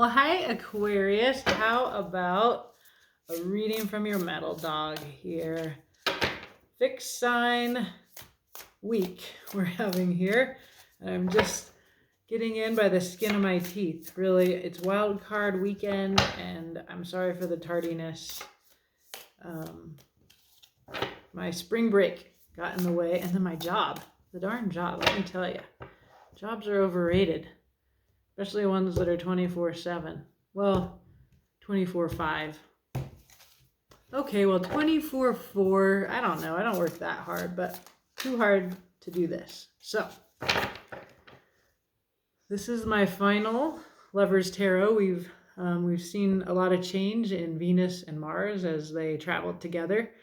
Well, hi, Aquarius. How about a reading from your metal dog here? Fixed sign week we're having here. I'm just getting in by the skin of my teeth. Really, it's wild card weekend, and I'm sorry for the tardiness. My spring break got in the way, and then my job. The darn job, let me tell you. Jobs are overrated. Especially ones that are 24/7. Well, 24/5. Okay, well, 24/4, I don't know. I don't work that hard, but too hard to do this. So, this is my final Lovers Tarot. We've seen a lot of change in Venus and Mars as they traveled together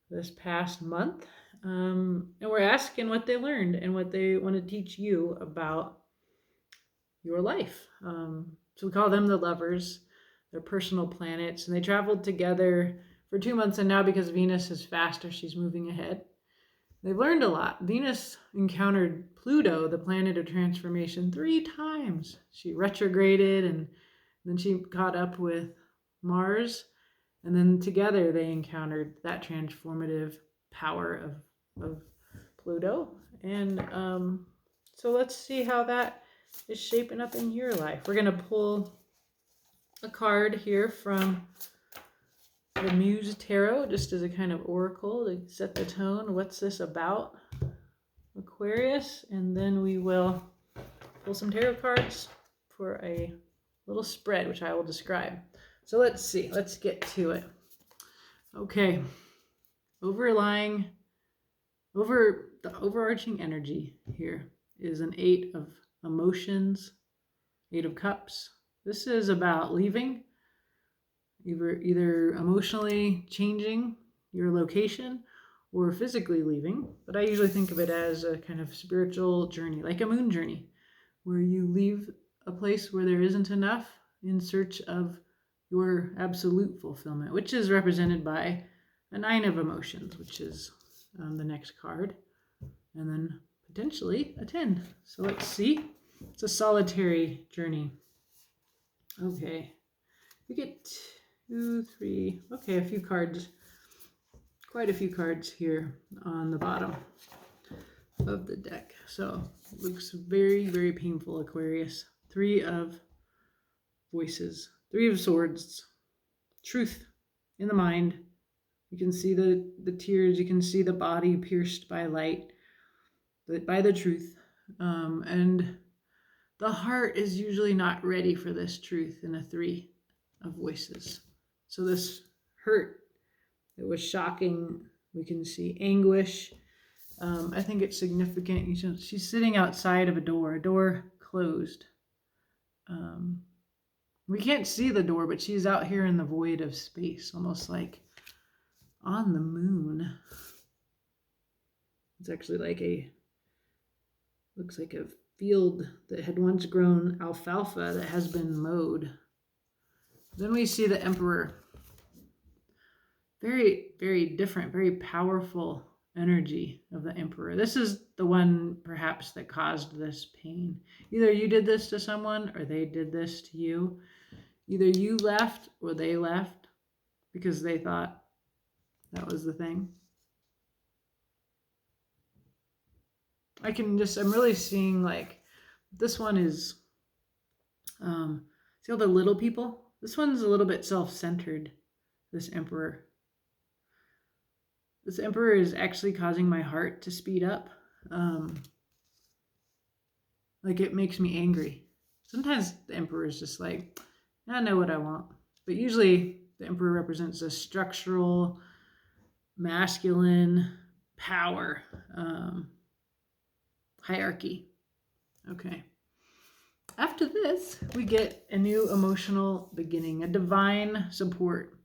this past month. And we're asking what they learned and what they want to teach you about your life. So we call them the lovers. They're personal planets, and they traveled together for 2 months, and now because Venus is faster, she's moving ahead. They've learned a lot. Venus encountered Pluto, the planet of transformation, 3 times. She retrograded, and then she caught up with Mars, and then together they encountered that transformative power of Pluto. And so let's see how that is shaping up in your life. We're going to pull a card here from the Muse Tarot, just as a kind of oracle to set the tone. What's this about, Aquarius? And then we will pull some tarot cards for a little spread, which I will describe. So let's see. Let's get to it. Okay. Over the overarching energy here is an 8 of emotions, 8 of cups. This is about leaving, either emotionally changing your location or physically leaving. But I usually think of it as a kind of spiritual journey, like a moon journey, where you leave a place where there isn't enough in search of your absolute fulfillment, which is represented by a 9 of emotions, which is the next card, and then potentially a 10. So let's see. It's a solitary journey. Okay. We get 2, 3. Okay, a few cards. Quite a few cards here on the bottom of the deck. So it looks very, very painful, Aquarius. 3 of voices. 3 of swords. Truth in the mind. You can see the tears. You can see the body pierced by light, by the truth. And the heart is usually not ready for this truth in a 3 of voices. So this hurt, it was shocking. We can see anguish. I think it's significant. She's sitting outside of a door closed. We can't see the door, but she's out here in the void of space, almost like on the moon. It's actually looks like a field that had once grown alfalfa that has been mowed. Then we see the Emperor. Very, very different, very powerful energy of the Emperor. This is the one perhaps that caused this pain. Either you did this to someone or they did this to you. Either you left or they left because they thought that was the thing. I'm really seeing like, this one is, see all the little people? This one's a little bit self-centered, this Emperor. This Emperor is actually causing my heart to speed up. Like it makes me angry. Sometimes the Emperor is just like, I know what I want. But usually the Emperor represents a structural, masculine power, hierarchy. Okay. After this, we get a new emotional beginning, a divine support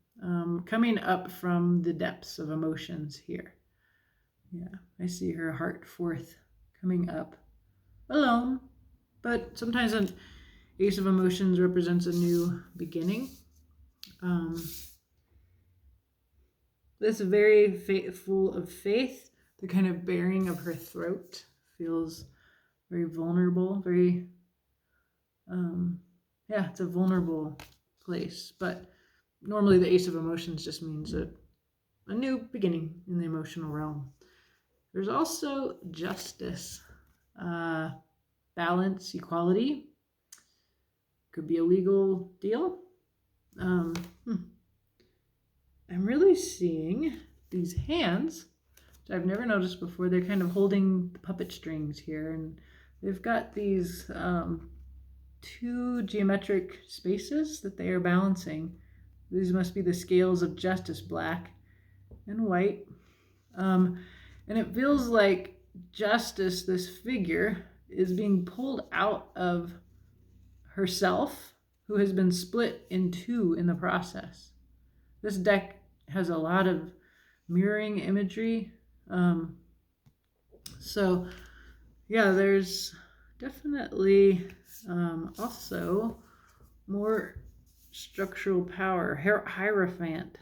coming up from the depths of emotions here. Yeah, I see her heart forth coming up alone, but sometimes an Ace of Emotions represents a new beginning. This very full of faith, the kind of baring of her throat feels very vulnerable, very yeah, it's a vulnerable place. But normally the Ace of Emotions just means a new beginning in the emotional realm. There's also justice, balance, equality. Could be a legal deal. I'm really seeing these hands, which I've never noticed before. They're kind of holding the puppet strings here, and they've got these two geometric spaces that they are balancing. These must be the scales of justice, black and white. And it feels like justice, this figure, is being pulled out of herself, who has been split in two in the process. This deck has a lot of mirroring imagery. So yeah, there's definitely also more structural power. Hierophant,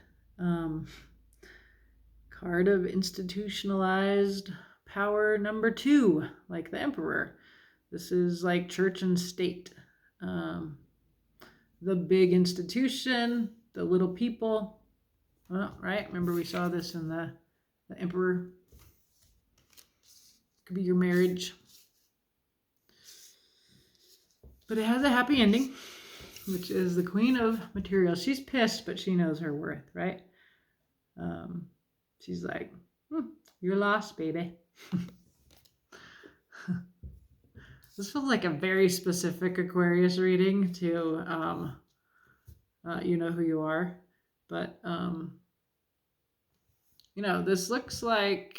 card of institutionalized power number 2, like the Emperor. This is like church and state. The big institution, the little people. Well, right? Remember we saw this in the Emperor. Could be your marriage. But it has a happy ending, which is the Queen of Materials. She's pissed, but she knows her worth, right? She's like, you're lost, baby. This feels like a very specific Aquarius reading to, you know who you are. But, this looks like,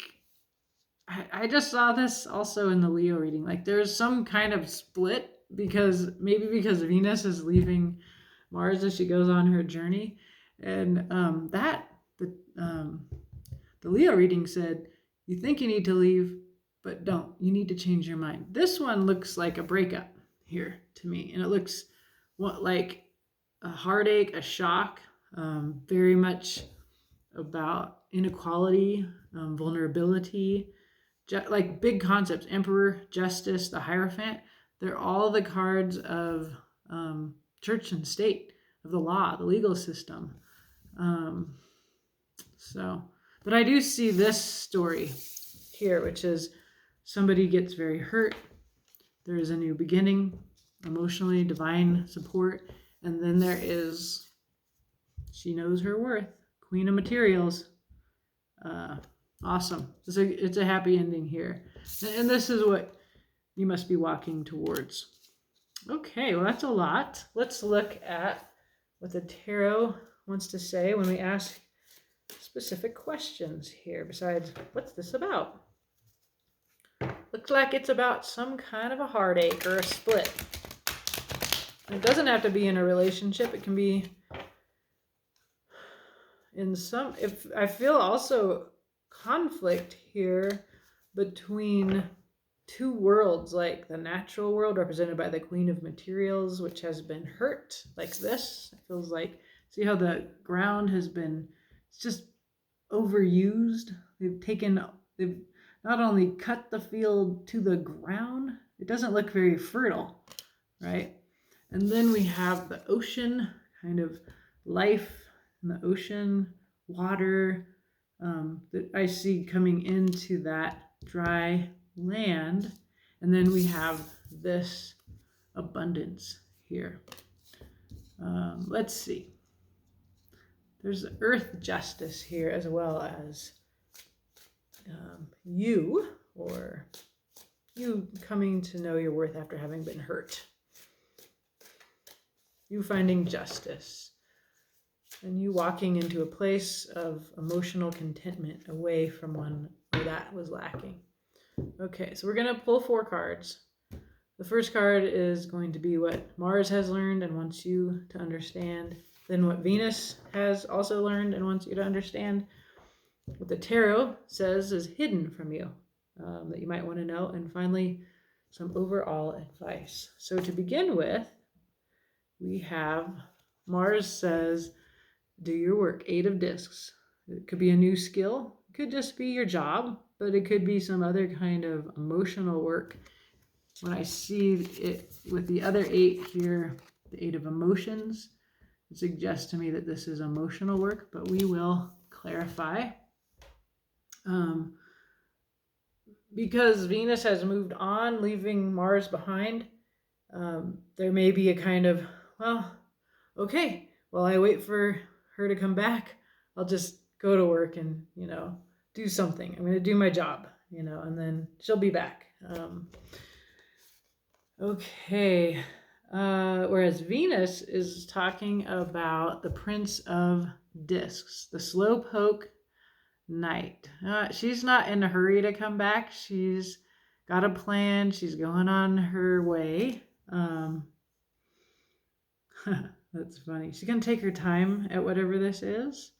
I just saw this also in the Leo reading. Like there's some kind of split because Venus is leaving Mars as she goes on her journey. And the Leo reading said, you think you need to leave, but don't. You need to change your mind. This one looks like a breakup here to me. And it looks like a heartache, a shock, very much about inequality, vulnerability, like big concepts. Emperor, justice, the Hierophant. They're all the cards of church and state, of the law, the legal system. But I do see this story here, which is somebody gets very hurt. There is a new beginning, emotionally, divine support. And then there is, she knows her worth, Queen of Materials. Awesome. It's a happy ending here. And this is what you must be walking towards. Okay, well, that's a lot. Let's look at what the tarot wants to say when we ask specific questions here, besides, what's this about? Looks like it's about some kind of a heartache or a split. It doesn't have to be in a relationship. It can be in some, if I feel also conflict here between two worlds, like the natural world represented by the Queen of Materials, which has been hurt like this. It feels like, see how the ground has been, it's just overused. They've not only cut the field to the ground, it doesn't look very fertile, right? And then we have the ocean, kind of life in the ocean, water that I see coming into that dry land. And then we have this abundance here. Let's see. There's earth justice here, as well as you coming to know your worth after having been hurt. You finding justice. And you walking into a place of emotional contentment away from one where that was lacking. Okay, so we're going to pull 4 cards. The first card is going to be what Mars has learned and wants you to understand. Then what Venus has also learned and wants you to understand. What the tarot says is hidden from you, that you might want to know. And finally, some overall advice. So to begin with, we have Mars says, do your work, 8 of discs. It could be a new skill. It could just be your job, but it could be some other kind of emotional work. When I see it with the other 8 here, the Eight of Emotions. It suggests to me that this is emotional work, but we will clarify. Because Venus has moved on, leaving Mars behind, there may be a kind of, well, okay, while I wait for her to come back, I'll just go to work and, do something. I'm going to do my job, and then she'll be back. Okay. Whereas Venus is talking about the Prince of Discs, the slowpoke Knight. She's not in a hurry to come back. She's got a plan. She's going on her way. That's funny. She's going to take her time at whatever this is.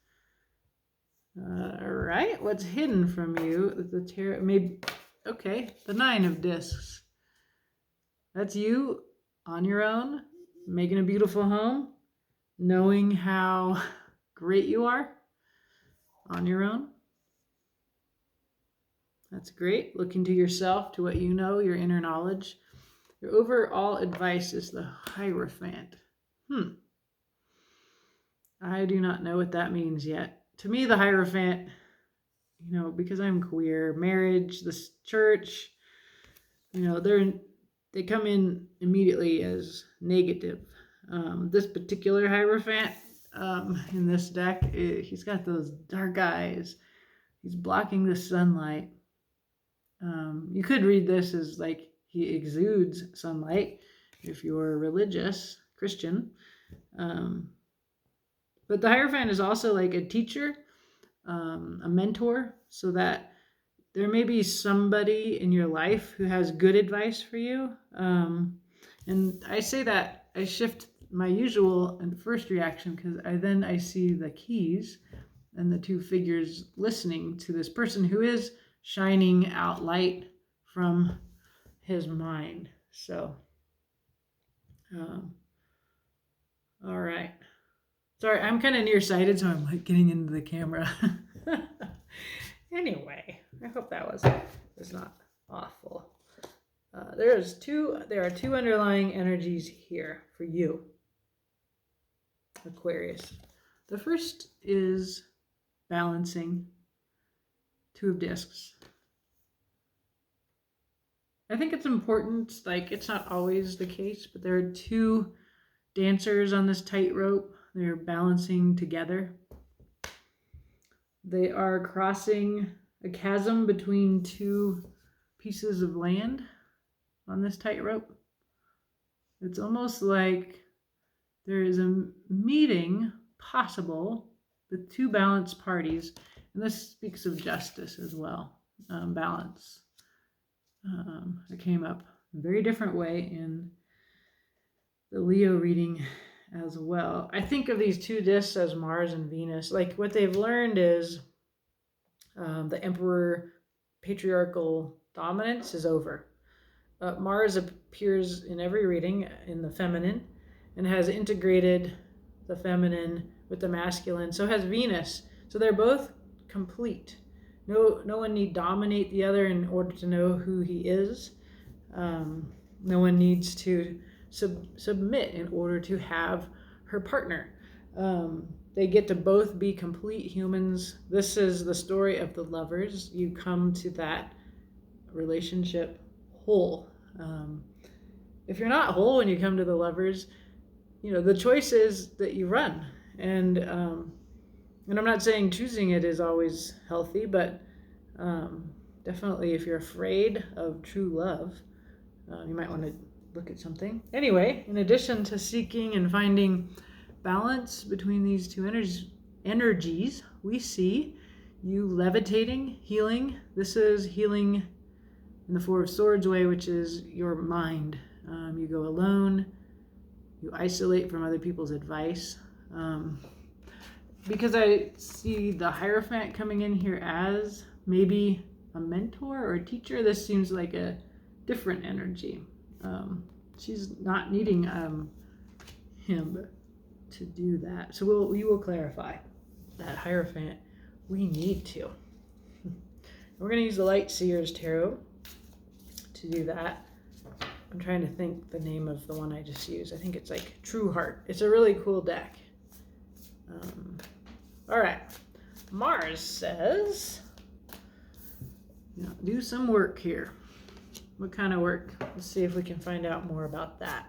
All right. What's hidden from you? The tarot, maybe. Okay. The Nine of Discs. That's you on your own, making a beautiful home, knowing how great you are on your own. That's great. Looking to yourself, to what you know, your inner knowledge. Your overall advice is the Hierophant. I do not know what that means yet. To me, the Hierophant, because I'm queer, marriage, the church, they come in immediately as negative. This particular Hierophant in this deck, he's got those dark eyes. He's blocking the sunlight. You could read this as like he exudes sunlight if you're religious, Christian. But the Hierophant is also like a teacher, a mentor, so that there may be somebody in your life who has good advice for you. And I say that I shift my usual and first reaction because I see the keys and the two figures listening to this person who is shining out light from his mind. So, all right. Sorry, I'm kind of nearsighted, so I'm like getting into the camera. Anyway, I hope that was not awful. There are two underlying energies here for you, Aquarius. The first is balancing, Two of Discs. I think it's important, like it's not always the case, but there are two dancers on this tightrope. They're balancing together. They are crossing a chasm between two pieces of land on this tightrope. It's almost like there is a meeting possible with two balanced parties, and this speaks of justice as well, balance. It came up a very different way in the Leo reading as well. I think of these two discs as Mars and Venus. Like what they've learned is the emperor patriarchal dominance is over. Mars appears in every reading in the feminine and has integrated the feminine with the masculine. So has Venus. So they're both complete. No one need dominate the other in order to know who he is. No one needs to submit in order to have her partner. They get to both be complete humans. This is the story of the lovers. You come to that relationship whole. If you're not whole when you come to the lovers, the choice is that you run. And I'm not saying choosing it is always healthy, but definitely if you're afraid of true love, you might want to look at something. Anyway, in addition to seeking and finding balance between these two energies, we see you levitating, healing. This is healing in the Four of Swords way, which is your mind. You go alone, you isolate from other people's advice. Because I see the Hierophant coming in here as maybe a mentor or a teacher, this seems like a different energy. She's not needing him to do that. So we will clarify that Hierophant. We need to. We're going to use the Light Seers Tarot to do that. I'm trying to think the name of the one I just used. I think it's like True Heart. It's a really cool deck. All right. Mars says, do some work here. What kind of work? Let's see if we can find out more about that.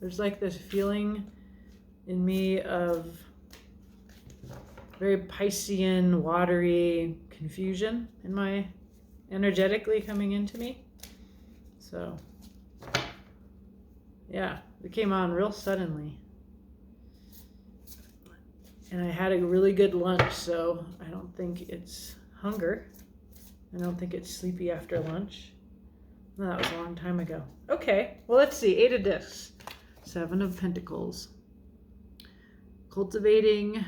There's like this feeling in me of very Piscean, watery confusion in my energetically coming into me. So, yeah, it came on real suddenly. And I had a really good lunch, so I don't think it's hunger. I don't think it's sleepy after lunch. No, that was a long time ago. Okay, well, let's see. 8 of discs. 7 of pentacles. Cultivating.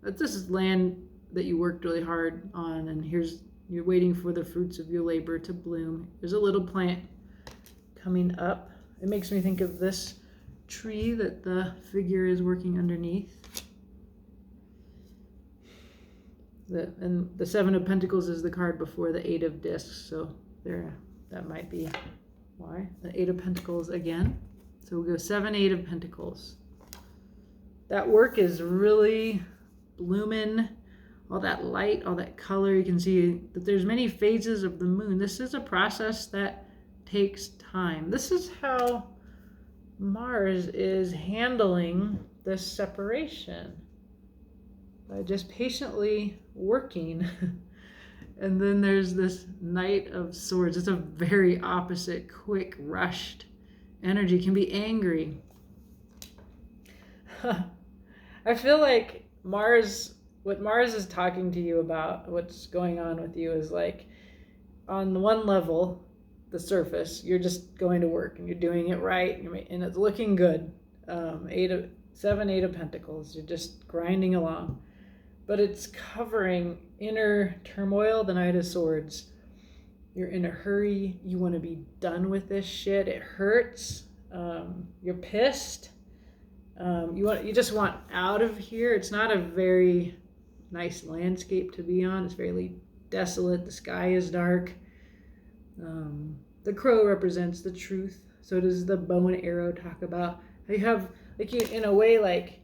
This is land that you worked really hard on, and you're waiting for the fruits of your labor to bloom. There's a little plant coming up. It makes me think of this tree that the figure is working underneath. And the 7 of pentacles is the card before the 8 of discs, so that might be why. The 8 of pentacles again. So we'll go 7, 8 of pentacles. That work is really blooming. All that light, all that color. You can see that there's many phases of the moon. This is a process that takes time. This is how Mars is handling this separation. By just patiently working. And then there's this Knight of Swords. It's a very opposite, quick, rushed energy. It can be angry. I feel like what Mars is talking to you about, what's going on with you is like, on the one level, the surface, you're just going to work and you're doing it right and it's looking good. 7, 8 of pentacles. You're just grinding along. But it's covering inner turmoil, the Knight of Swords. You're in a hurry. You want to be done with this shit. It hurts. You're pissed. You just want out of here. It's not a very nice landscape to be on. It's very desolate. The sky is dark. The crow represents the truth. So does the bow and arrow talk about. You have, in a way, like,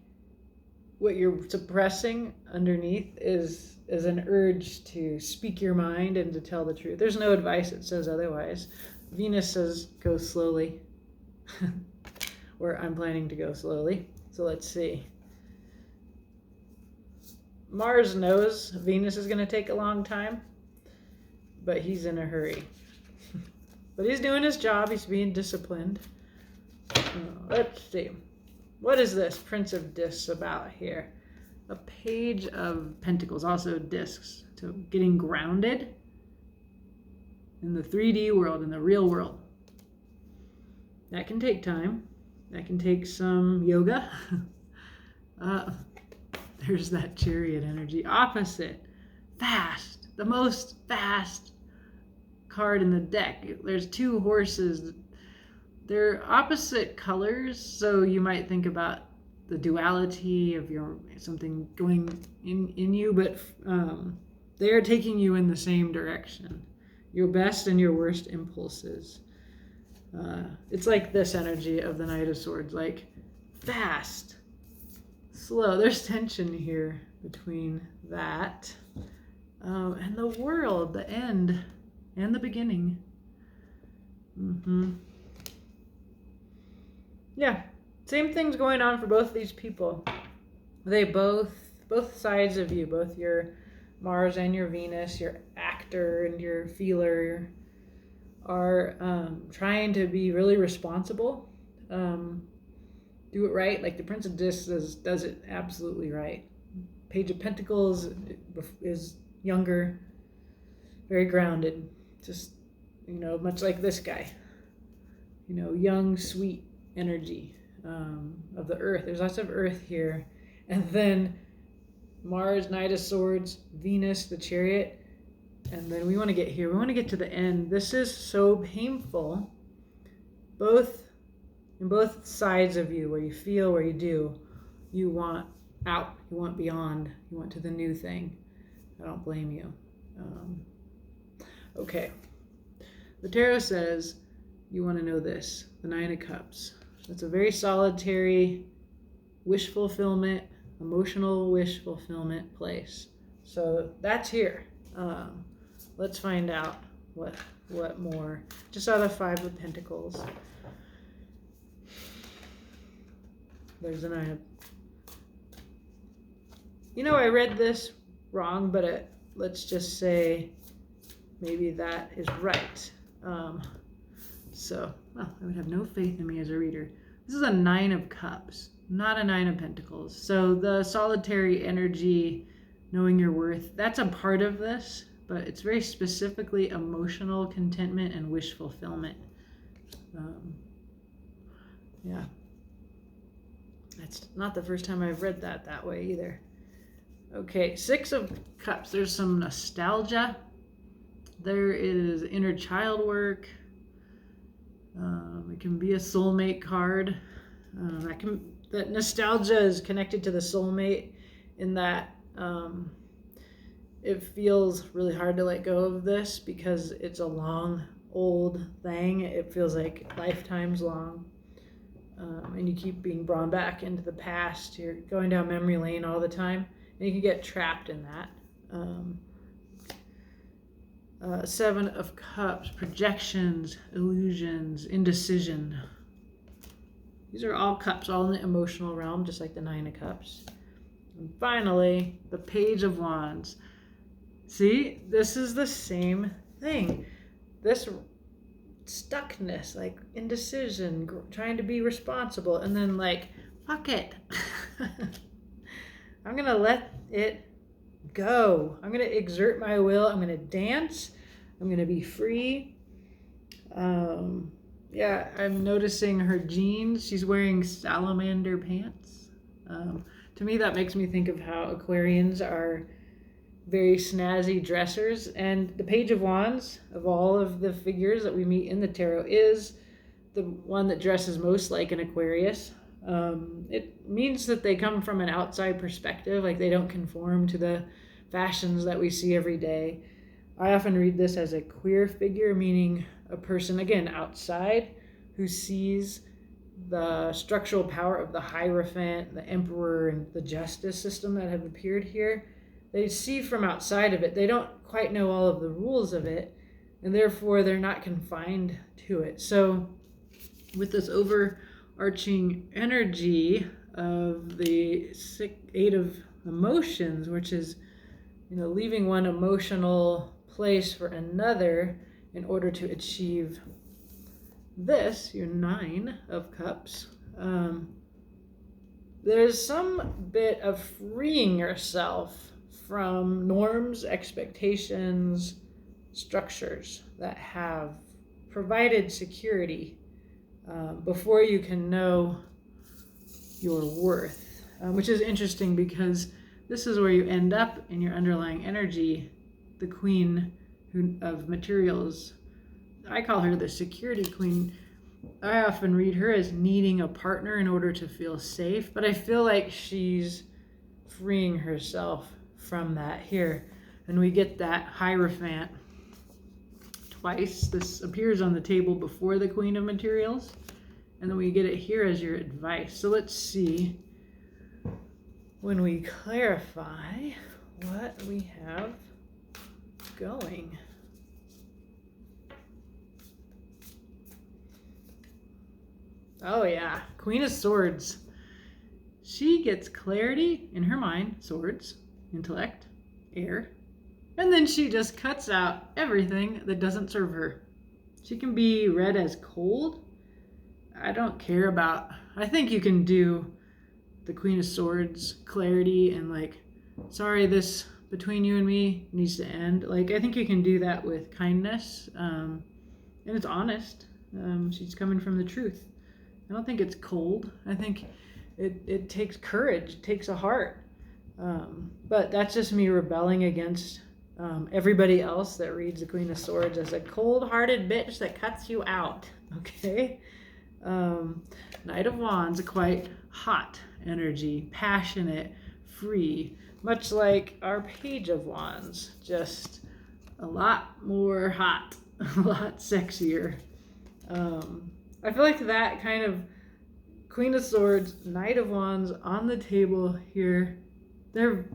what you're suppressing underneath is an urge to speak your mind and to tell the truth. There's no advice that says otherwise. Venus says go slowly. Or I'm planning to go slowly. So let's see. Mars knows Venus is going to take a long time, but he's in a hurry. But he's doing his job. He's being disciplined. Let's see. What is this Prince of Discs about here? A Page of Pentacles, also discs. So getting grounded in the 3D world, in the real world. That can take time. That can take some yoga. There's that Chariot energy. Opposite. Fast. The most fast card in the deck. There's 2 horses. They're opposite colors, so you might think about the duality of something going in you, but they are taking you in the same direction. Your best and your worst impulses. It's like this energy of the Knight of Swords, like fast, slow. There's tension here between that and the world, the end and the beginning. Yeah, same thing's going on for both these people. They both sides of you, both your Mars and your Venus, your actor and your feeler, are trying to be really responsible, do it right. Like the Prince of Discs does it absolutely right. Page of Pentacles is younger, very grounded, just, much like this guy, young, sweet energy of the earth. There's lots of earth here. And then Mars, Knight of Swords, Venus, the Chariot. And then we want to get here. We want to get to the end. This is so painful. In both sides of you, where you feel, where you do, you want out. You want beyond. You want to the new thing. I don't blame you. Okay. The tarot says you want to know this, the Nine of Cups. It's a very solitary wish fulfillment, emotional wish fulfillment place. So that's here. Let's find out what more. Just out of Five of Pentacles. There's a Nine of... I read this wrong, but let's just say maybe that is right. I would have no faith in me as a reader. This is a Nine of Cups, not a Nine of Pentacles. So the solitary energy, knowing your worth, that's a part of this, but it's very specifically emotional contentment and wish fulfillment. Yeah. That's not the first time I've read that way either. Okay, Six of Cups. There's some nostalgia. There is inner child work. It can be a soulmate card. That nostalgia is connected to the soulmate in that it feels really hard to let go of this because it's a long, old thing. It feels like lifetimes long. And you keep being drawn back into the past. You're going down memory lane all the time, and you can get trapped in that. Seven of Cups, projections, illusions, indecision. These are all cups, all in the emotional realm, just like the Nine of Cups. And finally, the Page of Wands. See, this is the same thing. This stuckness, like indecision, trying to be responsible, and then like, fuck it. I'm going to let it go. I'm going to exert my will. I'm going to dance. I'm going to be free. Yeah, I'm noticing her jeans. She's wearing salamander pants. To me, that makes me think of how Aquarians are very snazzy dressers. And the Page of Wands, of all of the figures that we meet in the tarot, is the one that dresses most like an Aquarius. It means that they come from an outside perspective, like they don't conform to the fashions that we see every day. I often read this as a queer figure, meaning a person, again, outside, who sees the structural power of the Hierophant, the Emperor, and the justice system that have appeared here. They see from outside of it. They don't quite know all of the rules of it, and therefore they're not confined to it. So with this overarching energy of the Eight of Emotions, which is, leaving one emotional place for another in order to achieve this, your Nine of Cups, there's some bit of freeing yourself from norms, expectations, structures that have provided security before you can know your worth, which is interesting because this is where you end up in your underlying energy, the Queen of Materials. I call her the security queen. I often read her as needing a partner in order to feel safe, but I feel like she's freeing herself from that here. And we get that Hierophant twice. This appears on the table before the Queen of Materials, and then we get it here as your advice. So let's see, when we clarify what we have going. Oh yeah, Queen of Swords. She gets clarity in her mind, swords, intellect, air, and then she just cuts out everything that doesn't serve her. She can be read as cold. I don't care about, I think you can do the Queen of Swords clarity and like, sorry, this between you and me needs to end. Like, I think you can do that with kindness, and it's honest. She's coming from the truth. I don't think it's cold. I think it takes courage. It takes a heart. But that's just me rebelling against everybody else that reads the Queen of Swords as a cold-hearted bitch that cuts you out. Okay? Knight of Wands, a quite hot energy, passionate, free, much like our Page of Wands, just a lot more hot, a lot sexier. I feel like that kind of Queen of Swords, Knight of Wands on the table here, they're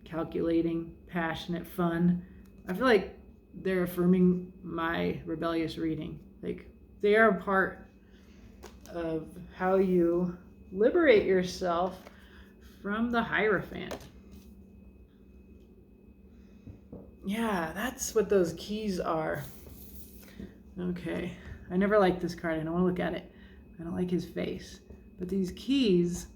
calculating, passionate, fun. I feel like they're affirming my rebellious reading. Like they are a part of how you liberate yourself from the Hierophant. Yeah, that's what those keys are. Okay, I never liked this card. I don't want to look at it. I don't like his face. But these keys,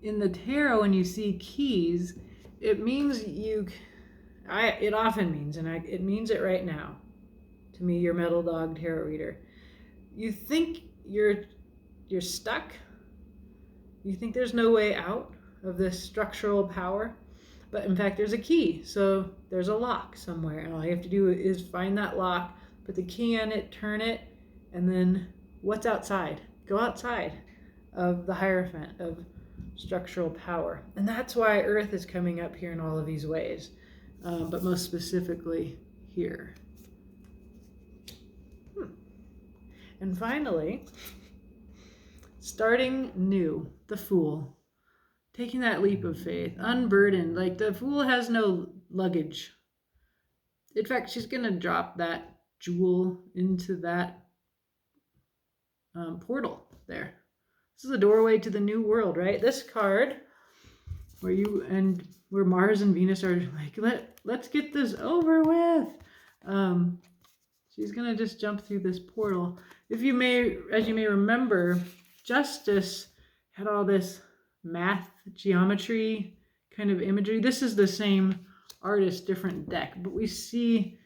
in the tarot, when you see keys, it means it often means, and it means it right now, to me, your Metal Dog Tarot reader. You think you're stuck. You think there's no way out of this structural power. But in fact, there's a key. So there's a lock somewhere. And all you have to do is find that lock, put the key in it, turn it, and then what's outside? Go outside of the Hierophant, of structural power. And that's why Earth is coming up here in all of these ways. But most specifically here. And finally, starting new, the Fool. Taking that leap of faith, unburdened. Like the Fool has no luggage. In fact, she's going to drop that jewel into that portal there. This is a doorway to the new world, right? This card, where Mars and Venus are like, let's get this over with. She's going to just jump through this portal. As you may remember, Justice had all this math, geometry kind of imagery. This is the same artist, different deck, but we see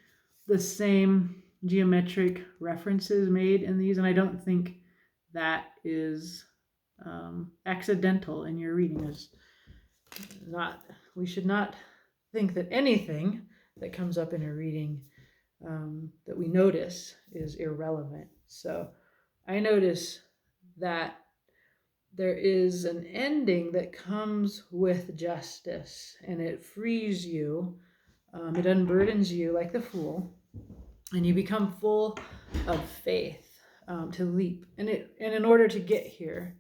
the same geometric references made in these, and I don't think that is accidental in your reading. We should not think that anything that comes up in a reading that we notice is irrelevant. So I notice that there is an ending that comes with Justice, and it frees you. It unburdens you like the Fool, and you become full of faith to leap. And in order to get here,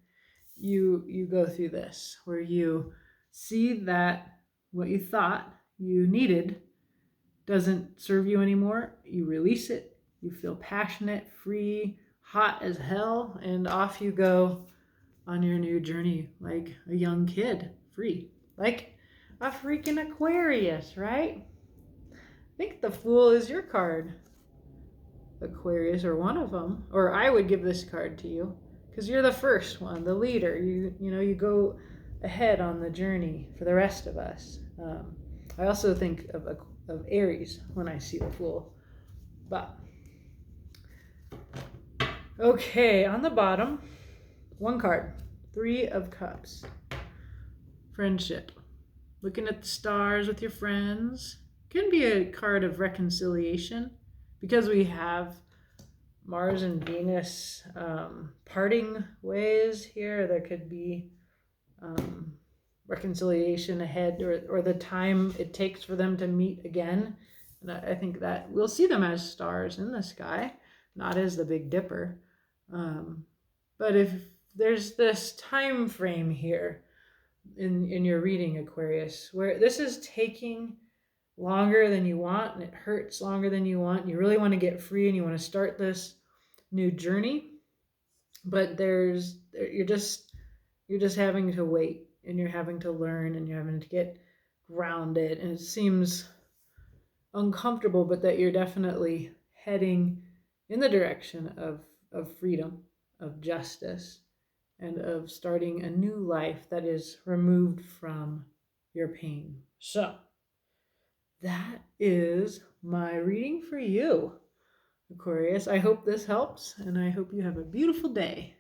you go through this, where you see that what you thought you needed doesn't serve you anymore. You release it. You feel passionate, free, hot as hell, and off you go on your new journey like a young kid, free. Like a freaking Aquarius, right? I think the Fool is your card, Aquarius, or one of them. Or I would give this card to you because you're the first one, the leader. You go ahead on the journey for the rest of us. I also think of Aries when I see the Fool. But okay, on the bottom, one card, 3 of Cups. Friendship. Looking at the stars with your friends. Can be a card of reconciliation because we have Mars and Venus parting ways here. There could be reconciliation ahead, or the time it takes for them to meet again. And I think that we'll see them as stars in the sky, not as the Big Dipper. But if there's this time frame here in your reading, Aquarius, where this is taking longer than you want, and it hurts longer than you want, and you really want to get free and you want to start this new journey, but you're just having to wait, and you're having to learn, and you're having to get grounded, and it seems uncomfortable, but that you're definitely heading in the direction of freedom, of justice, and of starting a new life that is removed from your pain. So that is my reading for you, Aquarius. I hope this helps, and I hope you have a beautiful day.